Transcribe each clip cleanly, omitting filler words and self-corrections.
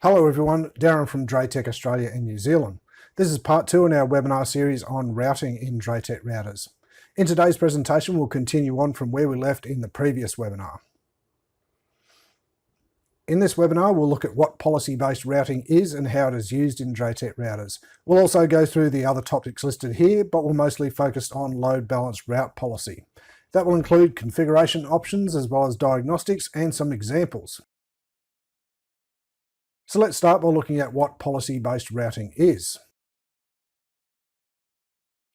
Hello everyone, Darren from DrayTek Australia and New Zealand. This is part 2 in our webinar series on routing in DrayTek routers. In today's presentation, we'll continue on from where we left in the previous webinar. In this webinar, we'll look at what policy-based routing is and how it is used in DrayTek routers. We'll also go through the other topics listed here, but we'll mostly focus on load balanced route policy. That will include configuration options as well as diagnostics and some examples. So let's start by looking at what policy-based routing is.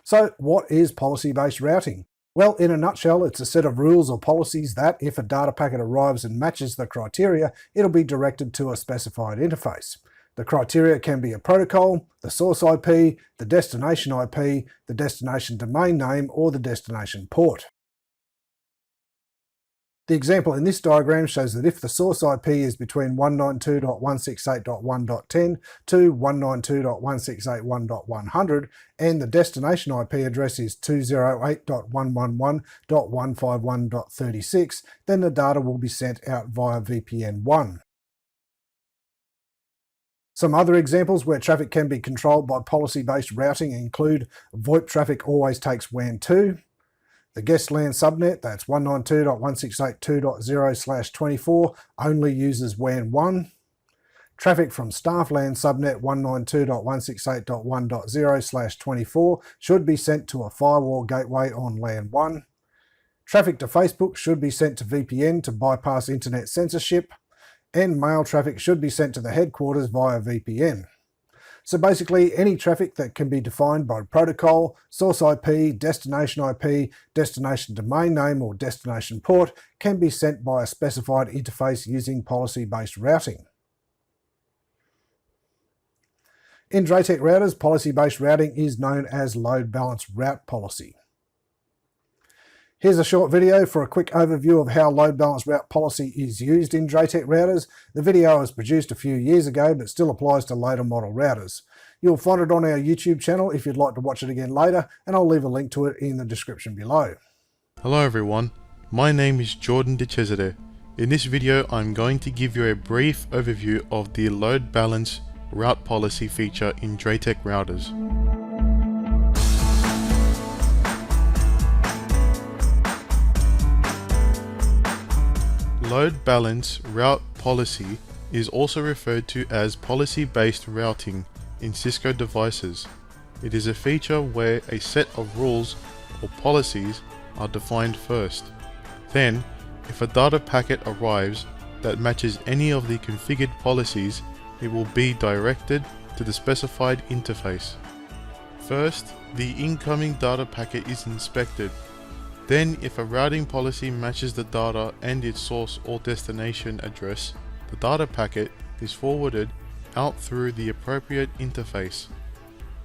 So what is policy-based routing? Well, in a nutshell, it's a set of rules or policies that, if a data packet arrives and matches the criteria, it'll be directed to a specified interface. The criteria can be a protocol, the source IP, the destination IP, the destination domain name, or the destination port. The example in this diagram shows that if the source IP is between 192.168.1.10 to 192.168.1.100 and the destination IP address is 208.111.151.36, then the data will be sent out via VPN 1. Some other examples where traffic can be controlled by policy-based routing include VoIP traffic always takes WAN 2, the guest LAN subnet, that's 192.168.2.0/24, only uses WAN 1. Traffic from staff LAN subnet 192.168.1.0/24 should be sent to a firewall gateway on LAN 1. Traffic to Facebook should be sent to VPN to bypass internet censorship. And mail traffic should be sent to the headquarters via VPN. So basically, any traffic that can be defined by protocol, source IP, destination domain name, or destination port can be sent by a specified interface using policy-based routing. In DrayTek routers, policy-based routing is known as load balanced route policy. Here's a short video for a quick overview of how load balanced route policy is used in DrayTek routers. The video was produced a few years ago but still applies to later model routers. You'll find it on our YouTube channel if you'd like to watch it again later, and I'll leave a link to it in the description below. Hello everyone, my name is Jordan DeCesare. In this video I'm going to give you a brief overview of the load balance route policy feature in DrayTek routers. Load balance route policy is also referred to as policy-based routing in Cisco devices. It is a feature where a set of rules or policies are defined first. Then, if a data packet arrives that matches any of the configured policies, it will be directed to the specified interface. First, the incoming data packet is inspected. Then, if a routing policy matches the data and its source or destination address, the data packet is forwarded out through the appropriate interface.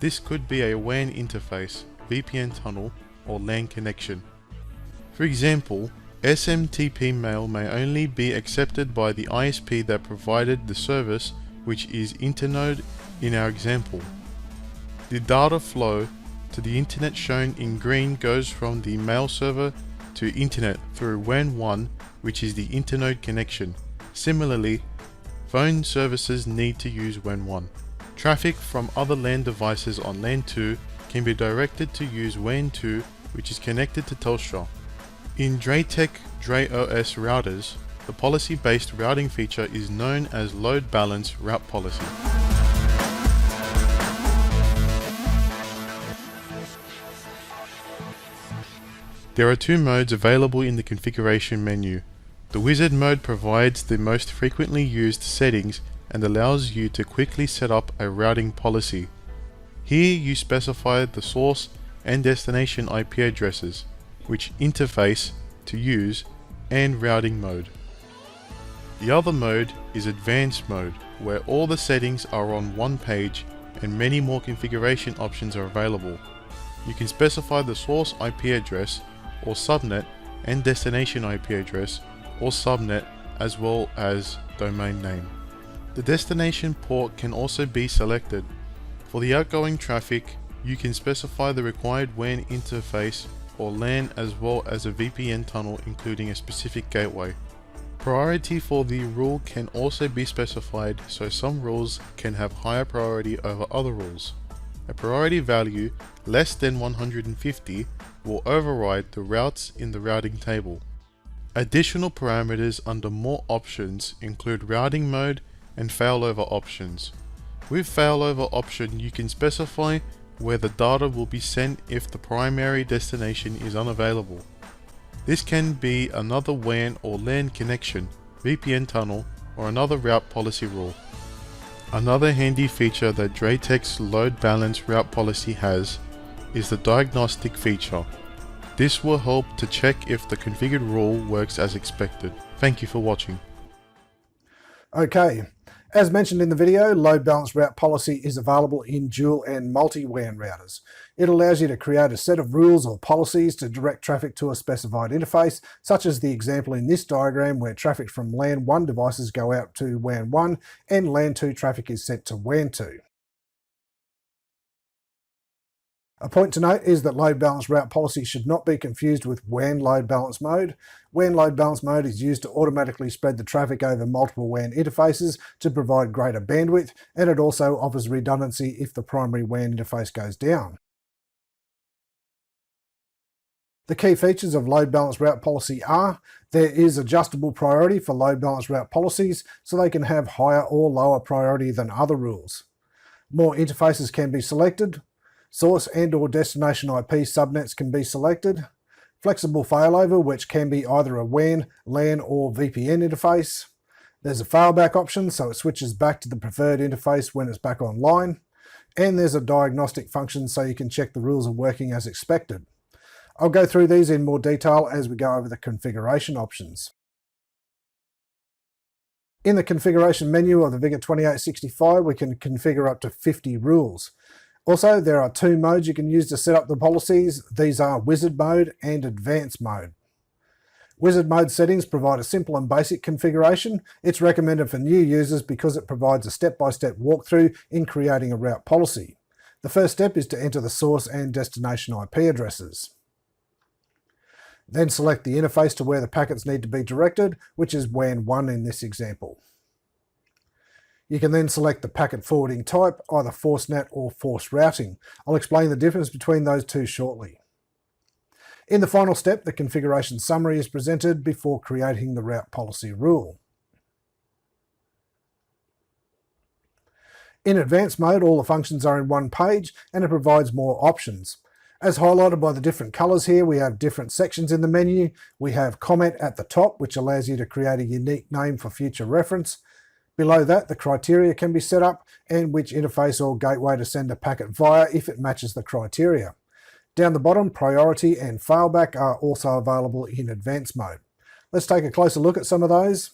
This could be a WAN interface, VPN tunnel, or LAN connection. For example, SMTP mail may only be accepted by the ISP that provided the service, which is Internode in our example. The data flow to the internet shown in green goes from the mail server to internet through WAN 1, which is the Internode connection. Similarly, phone services need to use WAN 1. Traffic from other LAN devices on LAN 2 can be directed to use WAN 2, which is connected to Telstra. In DrayTek DrayOS routers, the policy-based routing feature is known as load balance route policy. There are two modes available in the configuration menu. The wizard mode provides the most frequently used settings and allows you to quickly set up a routing policy. Here you specify the source and destination IP addresses, which interface to use, and routing mode. The other mode is advanced mode, where all the settings are on one page and many more configuration options are available. You can specify the source IP address or subnet and destination IP address or subnet, as well as domain name. The destination port can also be selected. For the outgoing traffic, you can specify the required WAN interface or LAN, as well as a VPN tunnel including a specific gateway. Priority for the rule can also be specified, so some rules can have higher priority over other rules. A priority value less than 150 will override the routes in the routing table. Additional parameters under more options include routing mode and failover options. With failover option, you can specify where the data will be sent if the primary destination is unavailable. This can be another WAN or LAN connection, VPN tunnel, or another route policy rule. Another handy feature that DrayTek's load balance route policy has is the diagnostic feature. This will help to check if the configured rule works as expected. Thank you for watching. Okay, as mentioned in the video, load balance route policy is available in dual and multi-WAN routers. It allows you to create a set of rules or policies to direct traffic to a specified interface, such as the example in this diagram where traffic from LAN 1 devices go out to WAN 1 and LAN 2 traffic is sent to WAN 2. A point to note is that load balance route policy should not be confused with WAN load balance mode. WAN load balance mode is used to automatically spread the traffic over multiple WAN interfaces to provide greater bandwidth, and it also offers redundancy if the primary WAN interface goes down. The key features of load balance route policy are: there is adjustable priority for load balance route policies, so they can have higher or lower priority than other rules. More interfaces can be selected. Source and or destination IP subnets can be selected. Flexible failover, which can be either a WAN, LAN or VPN interface. There's a failback option, so it switches back to the preferred interface when it's back online. And there's a diagnostic function, so you can check the rules are working as expected. I'll go through these in more detail as we go over the configuration options. In the configuration menu of the VIGA 2865, we can configure up to 50 rules. Also, there are two modes you can use to set up the policies. These are Wizard Mode and Advanced Mode. Wizard Mode settings provide a simple and basic configuration. It's recommended for new users because it provides a step-by-step walkthrough in creating a route policy. The first step is to enter the source and destination IP addresses. Then select the interface to where the packets need to be directed, which is WAN 1 in this example. You can then select the packet forwarding type, either ForceNet or force routing. I'll explain the difference between those two shortly. In the final step, the configuration summary is presented before creating the route policy rule. In advanced mode, all the functions are in one page and it provides more options. As highlighted by the different colours here, we have different sections in the menu. We have comment at the top, which allows you to create a unique name for future reference. Below that, the criteria can be set up and which interface or gateway to send a packet via if it matches the criteria. Down the bottom, priority and failback are also available in advanced mode. Let's take a closer look at some of those.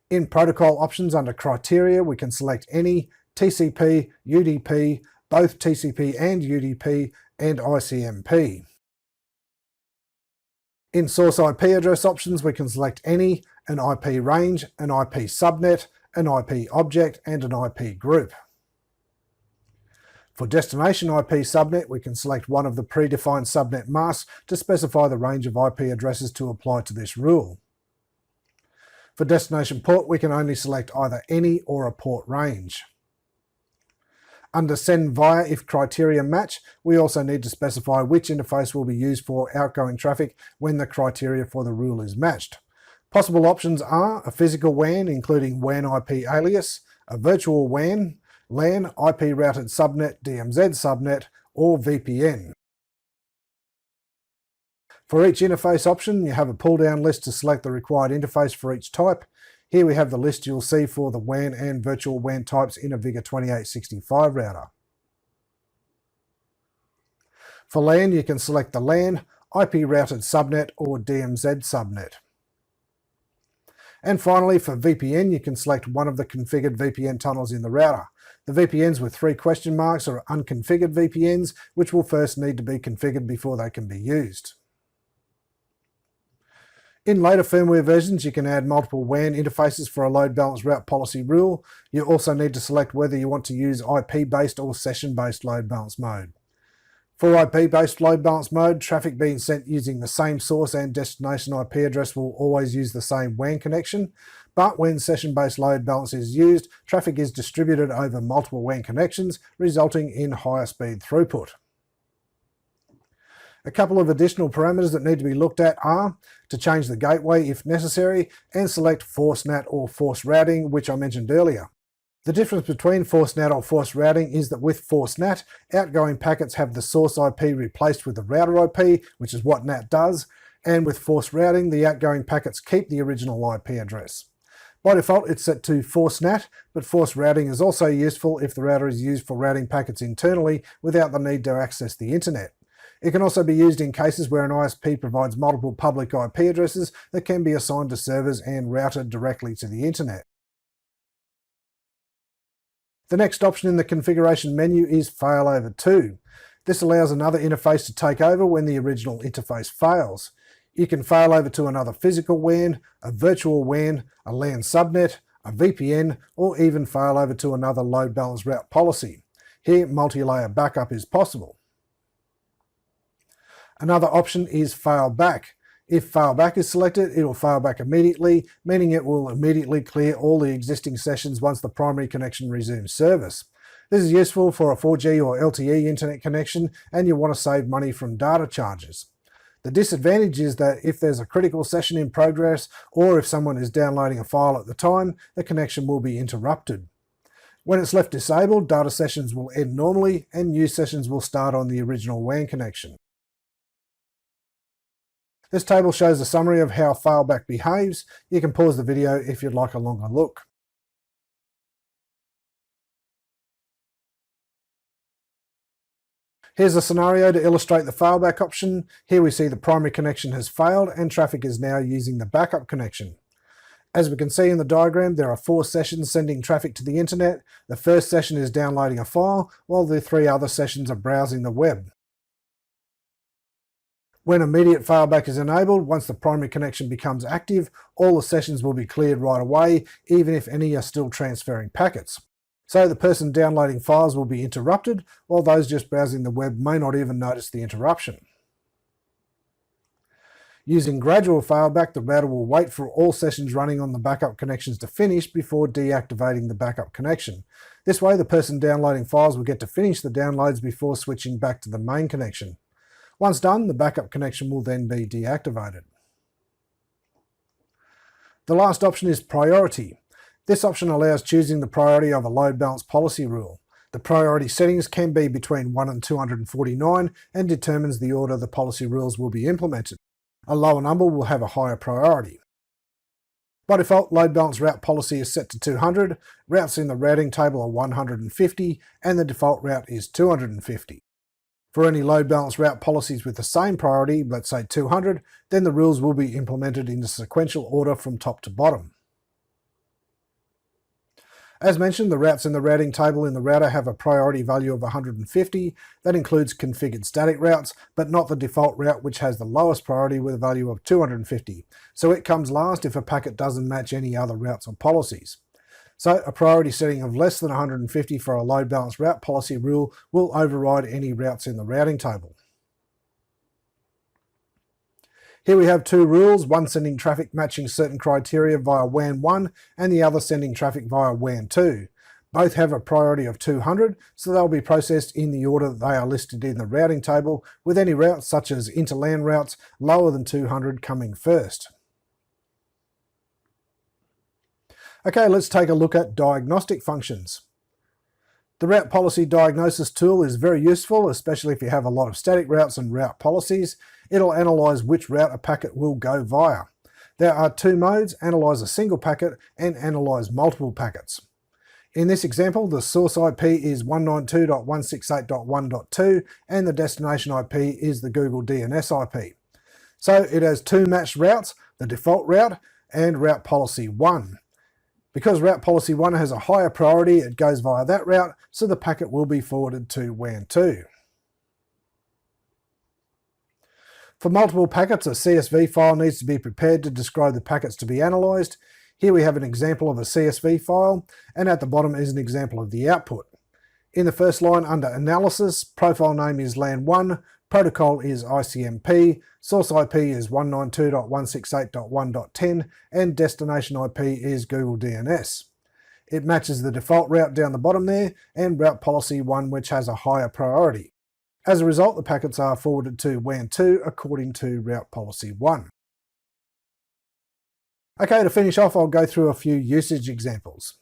In protocol options under criteria, we can select any, TCP, UDP, both TCP and UDP, and ICMP. In source IP address options, we can select any, an IP range, an IP subnet, an IP object, and an IP group. For destination IP subnet, we can select one of the predefined subnet masks to specify the range of IP addresses to apply to this rule. For destination port, we can only select either any or a port range. Under send via if criteria match, we also need to specify which interface will be used for outgoing traffic when the criteria for the rule is matched. Possible options are a physical WAN including WAN IP alias, a virtual WAN, LAN, IP routed subnet, DMZ subnet, or VPN. For each interface option, you have a pull-down list to select the required interface for each type. Here we have the list you'll see for the WAN and virtual WAN types in a VIGA 2865 router. For LAN, you can select the LAN, IP routed subnet, or DMZ subnet. And finally, for VPN, you can select one of the configured VPN tunnels in the router. The VPNs with 3 question marks are unconfigured VPNs, which will first need to be configured before they can be used. In later firmware versions, you can add multiple WAN interfaces for a load balance route policy rule. You also need to select whether you want to use IP-based or session-based load balance mode. For IP-based load balance mode, traffic being sent using the same source and destination IP address will always use the same WAN connection, but when session-based load balance is used, traffic is distributed over multiple WAN connections, resulting in higher speed throughput. A couple of additional parameters that need to be looked at are to change the gateway if necessary and select forced NAT or forced routing, which I mentioned earlier. The difference between forced NAT or forced routing is that with forced NAT, outgoing packets have the source IP replaced with the router IP, which is what NAT does, and with forced routing, the outgoing packets keep the original IP address. By default, it's set to forced NAT, but forced routing is also useful if the router is used for routing packets internally without the need to access the internet. It can also be used in cases where an ISP provides multiple public IP addresses that can be assigned to servers and routed directly to the internet. The next option in the configuration menu is Failover 2. This allows another interface to take over when the original interface fails. You can fail over to another physical WAN, a virtual WAN, a LAN subnet, a VPN, or even fail over to another load balance route policy. Here, multi-layer backup is possible. Another option is Failback. If Failback is selected, it will fail back immediately, meaning it will immediately clear all the existing sessions once the primary connection resumes service. This is useful for a 4G or LTE internet connection, and you want to save money from data charges. The disadvantage is that if there's a critical session in progress, or if someone is downloading a file at the time, the connection will be interrupted. When it's left disabled, data sessions will end normally, and new sessions will start on the original WAN connection. This table shows a summary of how Failback behaves. You can pause the video if you'd like a longer look. Here's a scenario to illustrate the Failback option. Here we see the primary connection has failed and traffic is now using the backup connection. As we can see in the diagram, there are 4 sessions sending traffic to the internet. The first session is downloading a file, while the 3 other sessions are browsing the web. When immediate failback is enabled, once the primary connection becomes active, all the sessions will be cleared right away, even if any are still transferring packets. So the person downloading files will be interrupted, while those just browsing the web may not even notice the interruption. Using gradual failback, the router will wait for all sessions running on the backup connections to finish before deactivating the backup connection. This way, the person downloading files will get to finish the downloads before switching back to the main connection. Once done, the backup connection will then be deactivated. The last option is priority. This option allows choosing the priority of a load balance policy rule. The priority settings can be between 1 and 249 and determines the order the policy rules will be implemented. A lower number will have a higher priority. By default, load balance route policy is set to 200, routes in the routing table are 150, and the default route is 250. For any load balance route policies with the same priority, let's say 200, then the rules will be implemented in a sequential order from top to bottom. As mentioned, the routes in the routing table in the router have a priority value of 150. That includes configured static routes, but not the default route, which has the lowest priority with a value of 250. So it comes last if a packet doesn't match any other routes or policies. So a priority setting of less than 150 for a load balance route policy rule will override any routes in the routing table. Here we have 2 rules, one sending traffic matching certain criteria via WAN 1 and the other sending traffic via WAN 2. Both have a priority of 200, so they'll be processed in the order that they are listed in the routing table, with any routes such as inter-lan routes lower than 200 coming first. Okay, let's take a look at diagnostic functions. The route policy diagnosis tool is very useful, especially if you have a lot of static routes and route policies. It'll analyze which route a packet will go via. There are 2 modes, analyze a single packet and analyze multiple packets. In this example, the source IP is 192.168.1.2 and the destination IP is the Google DNS IP. So it has 2 matched routes, the default route and route policy 1. Because route policy 1 has a higher priority, it goes via that route, so the packet will be forwarded to WAN 2. For multiple packets, a CSV file needs to be prepared to describe the packets to be analysed. Here we have an example of a CSV file, and at the bottom is an example of the output. In the first line under Analysis, profile name is LAN1, protocol is ICMP, source IP is 192.168.1.10, and destination IP is Google DNS. It matches the default route down the bottom there, and route policy 1, which has a higher priority. As a result, the packets are forwarded to WAN 2 according to route policy 1. Okay, to finish off, I'll go through a few usage examples.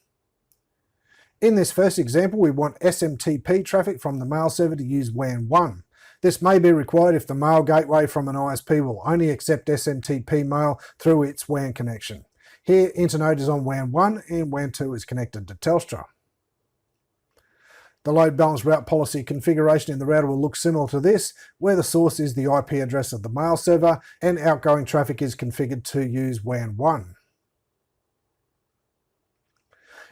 In this first example, we want SMTP traffic from the mail server to use WAN 1. This may be required if the mail gateway from an ISP will only accept SMTP mail through its WAN connection. Here, Internode is on WAN 1 and WAN 2 is connected to Telstra. The load balance route policy configuration in the router will look similar to this, where the source is the IP address of the mail server and outgoing traffic is configured to use WAN 1.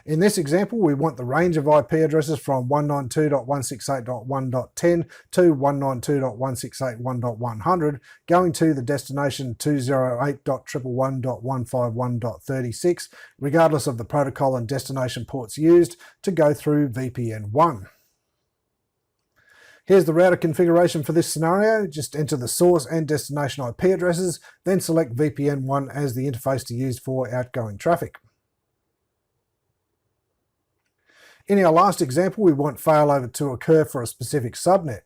In this example, we want the range of IP addresses from 192.168.1.10 to 192.168.1.100 going to the destination 208.111.151.36, regardless of the protocol and destination ports used, to go through VPN 1. Here's the router configuration for this scenario. Just enter the source and destination IP addresses, then select VPN 1 as the interface to use for outgoing traffic. In our last example, we want failover to occur for a specific subnet.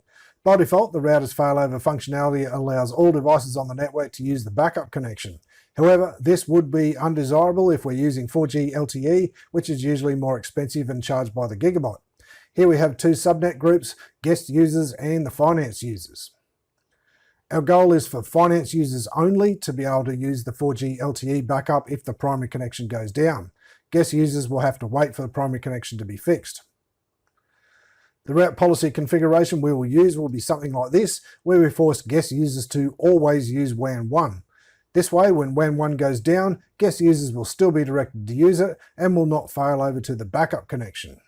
By default, the router's failover functionality allows all devices on the network to use the backup connection. However, this would be undesirable if we're using 4G LTE, which is usually more expensive and charged by the gigabyte. Here we have two subnet groups, guest users and the finance users. Our goal is for finance users only to be able to use the 4G LTE backup if the primary connection goes down. Guest users will have to wait for the primary connection to be fixed. The route policy configuration we will use will be something like this, where we force guest users to always use WAN 1. This way, when WAN 1 goes down, guest users will still be directed to use it and will not fail over to the backup connection.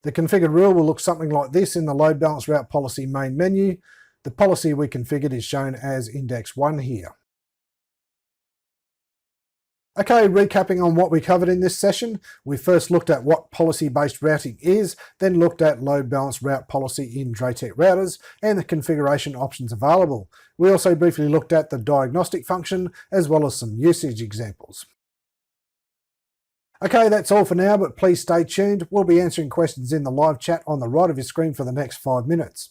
The configured rule will look something like this in the load balance route policy main menu. The policy we configured is shown as index 1 here. Okay, recapping on what we covered in this session, we first looked at what policy-based routing is, then looked at load balance route policy in DrayTek Routers and the configuration options available. We also briefly looked at the diagnostic function as well as some usage examples. Okay, that's all for now, but please stay tuned. We'll be answering questions in the live chat on the right of your screen for the next 5 minutes.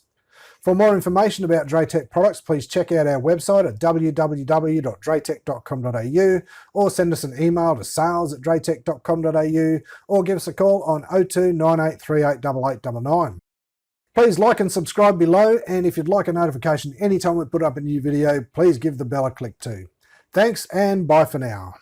For more information about DrayTek products, please check out our website at www.draytek.com.au or send us an email to sales@draytek.com.au or give us a call on 02 9838 8899. Please like and subscribe below, and if you'd like a notification anytime we put up a new video, please give the bell a click too. Thanks and bye for now.